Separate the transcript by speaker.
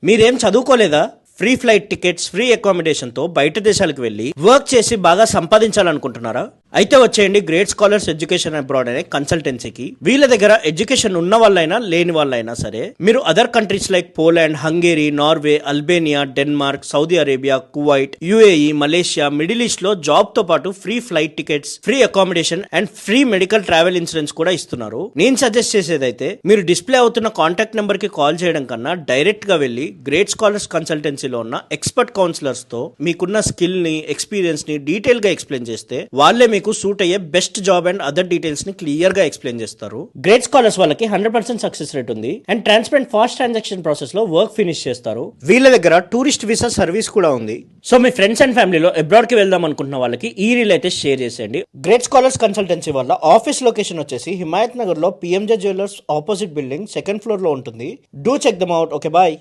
Speaker 1: మీరేం చదువుకోలేదా? Free flight tickets, free accommodation తో బయట దేశాలకు వెళ్లి వర్క్ చేసి బాగా సంపాదించాలనుకుంటున్నారా? అయితే వచ్చేయండి గ్రేట్ స్కాలర్స్ ఎడ్యుకేషన్ అబ్రాడ్ అనే కన్సల్టెన్సీకి. వీళ్ళ దగ్గర ఎడ్యుకేషన్ ఉన్న వాళ్ళైనా లేని వాళ్ళైనా సరే, మీరు other countries like Poland, Hungary, Norway, Albania, Denmark, Saudi Arabia, Kuwait, UAE, Malaysia, middle east లో జాబ్ తో పాటు free flight tickets, free accommodation and free medical travel insurance కూడా ఇస్తున్నారు. నేను సజెస్ట్ చేసేదైతే మీరు డిస్ప్లే అవుతున్న కాంటాక్ట్ నెంబర్ కి కాల్ చేయడం కన్నా డైరెక్ట్ గా వెళ్లి గ్రేట్ స్కాలర్స్ కన్సల్టెన్సీలో ఉన్న ఎక్స్పర్ట్ కౌన్సిలర్స్ తో మీకున్న స్కిల్ ని, ఎక్స్పీరియన్స్ ని డీటెయిల్ గా ఎక్స్ప్లెయిన్ చేస్తే వాళ్ళే మీకు సూట్ అయ్యే best job and other details ని క్లియర్ గా ఎక్స్ప్లెయిన్ చేస్తారు. గ్రేట్ స్కాలర్స్ వాళ్ళకి 100% సక్సెస్ రేట్ ఉంది and transparent fast transaction process లో వర్క్ ఫినిష్ చేస్తారు. వీళ్ళ దగ్గర టూరిస్ట్ వీసా సర్వీస్ కూడా ఉంది. సో మీ ఫ్రెండ్స్ అండ్ ఫ్యామిలీలో అబ్రాడ్ కి వెళ్దాం అనుకుంటున్న వాళ్ళకి ఈ రీల్ అయితే షేర్ చేసేయండి. గ్రేట్ స్కాలర్స్ కన్సల్టెన్సీ వల్ల ఆఫీస్ లొకేషన్ వచ్చేసి హిమాయత్ నగర్ లో PMJ jewellers opposite building second floor లో ఉంటుంది. Do check them out. Okay, bye.